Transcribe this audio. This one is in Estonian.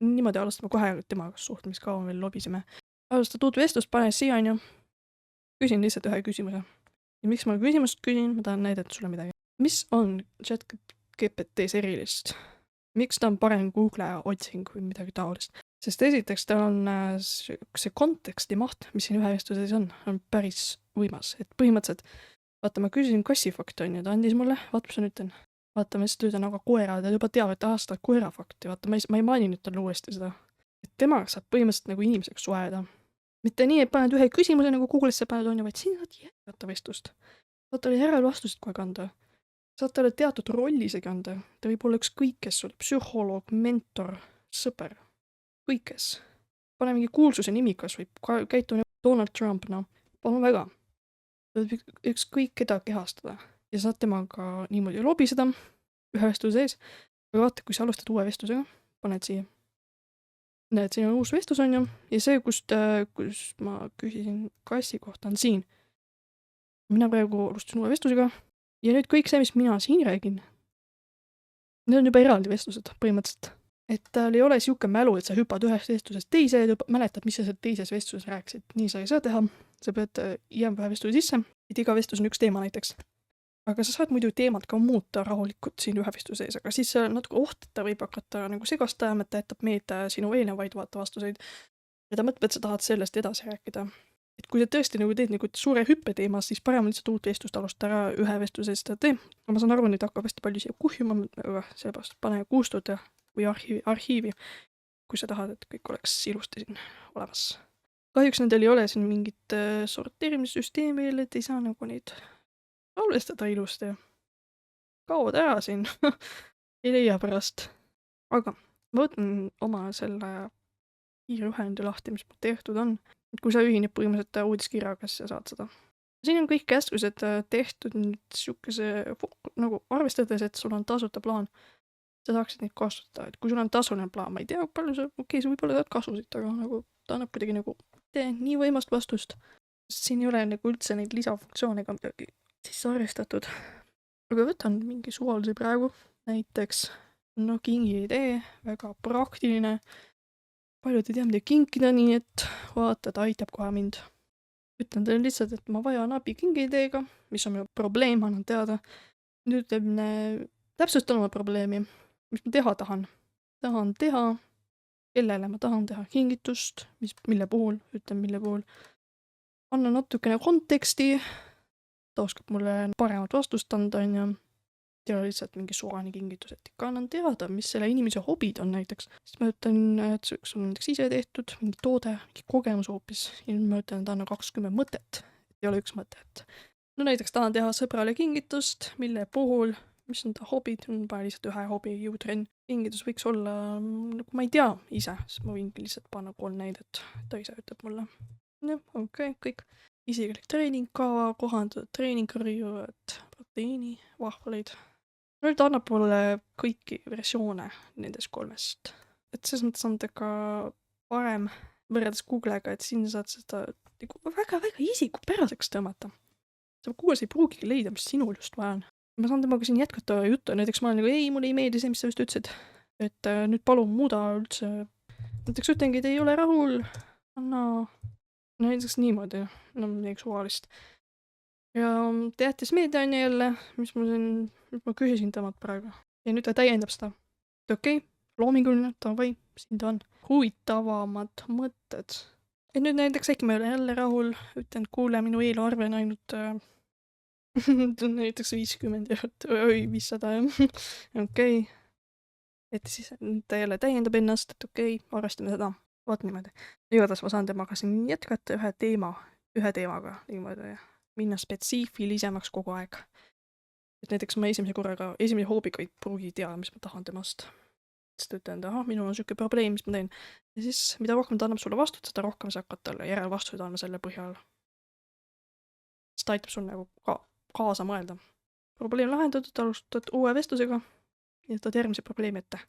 niimoodi alustame kohe temaga suhtlemist, kaua veel lobiseme. Alustad uut vestlust, pane siia, onju. Küsin lihtsalt ühe küsimuse. Ja miks ma küsimust küsin? Ma tahan näidata sulle midagi. Mis on ChatGPT-s erilist? Miks ta on parem Google otsing või midagi taolist? Sest esiteks tal on see konteksti maht, mis siin ühe vestluse sees on päris võimas. Et põhimõtteliselt, vaata, ma küsisin kassifakti, onju, ta andis mulle, vaata, mis ma nüüd teen. Vaata, ma lihtsalt ütlen, aga koera, ta juba teab, et aastad koerafakti, vaata, ma ei maininud talle uuesti seda. Et temaga saab põhimõtteliselt nagu inimeseks suheleda. Mitte nii, et paned ühe küsimuse nagu Google'isse paned, onju, vaid siin saad jätkata vestlust. Saad talle järelvastusid kohe kanda. Saad talle teatud rolli isegi anda. Ta võib olla ükskõik kes sul, psühholoog, mentor, sõber, kõik kes. Pane mingi kuulsuse nimi kas või käitu nagu Donald Trump, no, palun väga. Ta võib ükskõik keda kehastada ja saad temaga niimoodi lobiseda ühe vestluse sees. Või vaata, kui sa alustad uue vestlusega, paned siia. Näed, siin on uus vestlus, onju, ja see, kus ma küsisin kassi kohta, on siin. Mina praegu alustasin uue vestlusega ja nüüd kõik see, mis mina siin räägin, need on juba eraldi vestlused põhimõtteliselt. Et tal ei ole siuke mälu, et sa hüppad ühest vestlusest teise ja mäletad, mis sa seal teises vestluses rääkisid. Nii sa ei saa teha. Sa pead jääma ühe vestluse sisse, et iga vestlus on üks teema näiteks. Aga sa saad muidu teemat ka muuta rahulikult siin ühe vestluse sees, aga siis natuke oht, et ta võib hakata nagu segast ajama, et ta jätab meelde sinu eelnevaid vastuseid. Ja ta mõtleb, et sa tahad sellest edasi rääkida. Et kui sa tõesti nagu teed nagu suure hüppe teemas, siis parem lihtsalt uut vestlust alustada ära ühe vestluse seda tee. Ma saan aru, nüüd hakkab hästi palju siia kuhjuma, aga seepärast pane kustuda või arhiivi, kui sa tahad, et kõik oleks ilusti siin olemas. Kahjuks nendel ei ole siin mingit sorteerimissüsteemi veel, et ei saa nagu neid salvestada ilusti. Kaovad ära siin. Ei leia pärast. Aga ma võtan oma selle kiirjuhendi lahti, mis tehtud on. Kui sa ühineb põhimõtteliselt uudiskirjaga, siis sa saad seda. Siin on kõik käsklused tehtud nüüd siukese nagu arvestades, et sul on tasuta plaan. Sa saaksid neid kasutada, et kui sul on tasuline plaan, ma ei tea, palju sa, okei, sa võib-olla saad kasusid, aga nagu ta annab kuidagi nagu nii võimast vastust. Siin ei ole nagu üldse neid lisafunktsioone ega midagi siis arvestatud. Aga võtan mingi suvalisi praegu, näiteks kingi idee, väga praktiline. Paljud ei tea, mida kinkida, nii et vaata, ta aitab kohe mind. Ütlen teile lihtsalt, et ma vajan abi kingi ideega, mis on minu probleem, annan teada. Nüüd täpsustan oma probleemi, mis ma teha tahan. Tahan teha, kellele ma tahan teha kingitust, mille puhul, ütlen mille puhul. Anna natukene konteksti, ta oskab mulle paremat vastust anda, on ja lihtsalt mingi suvane kingitus, et ikka annan teada, mis selle inimese hobid on näiteks. Siis ma ütlen, et see on näiteks ise tehtud, mingi toode, mingi kogemus hoopis. Ja nüüd ma ütlen, et anna 20 mõtet, et ei ole üks mõte, et no näiteks tahan teha sõbrale kingitust, mille puhul, mis on ta hobid, on vaja lihtsalt ühe hobi jõutrenn. Kingitus võiks olla, nagu ma ei tea ise, siis ma võin lihtsalt panna 3 näidet, ta ise ütleb mulle. Jah, okei, kõik. Isiklik treeningkava, kohandatud treeningkarju, et proteiini, vahvaleid. Nüüd annab mulle kõiki versioone nendest 3. Et selles mõttes on ta ka parem võrreldes Google'ga, et siin saad seda väga-väga isikupäraseks tõmmata. Sa Google'is ei pruugigi leida, mis sinul just vaja on. Ma saan temaga siin jätkata juttu, näiteks ma olen nagu, ei, mulle ei meeldi see, mis sa just ütlesid. Et nüüd palun muuda üldse. Näiteks ütlengi, et ei ole rahul. Anna näiteks niimoodi, no midagi suvalist. Ja ta jättis meelde on jälle, mis ma küsisin temalt praegu. Ja nüüd ta täiendab seda. Et okei, loominguline, davai, siin ta on. Huvitavamad mõtted. Et nüüd näiteks äkki ma ei ole jälle rahul, ütlen, et kuule, minu eelarve on ainult näiteks 50 eurot, 500 okei. Et siis ta jälle täiendab ennast, et okei, arvestame seda. Vaat niimoodi. Igatahes ma saan temaga siin jätkata ühe teemaga niimoodi. Minna spetsiifilisemaks kogu aeg. Et näiteks ma esimese hoobiga ei pruugi tea, mis ma tahan temast. Sest ütlen, et minul on siuke probleem, mis ma teen. Ja siis, mida rohkem ta annab sulle vastut, seda rohkem sa hakkad talle järelvastuseid andma selle põhjal. Sest ta aitab sul nagu kaasa mõelda. Probleem lahendatud, alustad uue vestlusega ja tõd järgmise probleemi ette.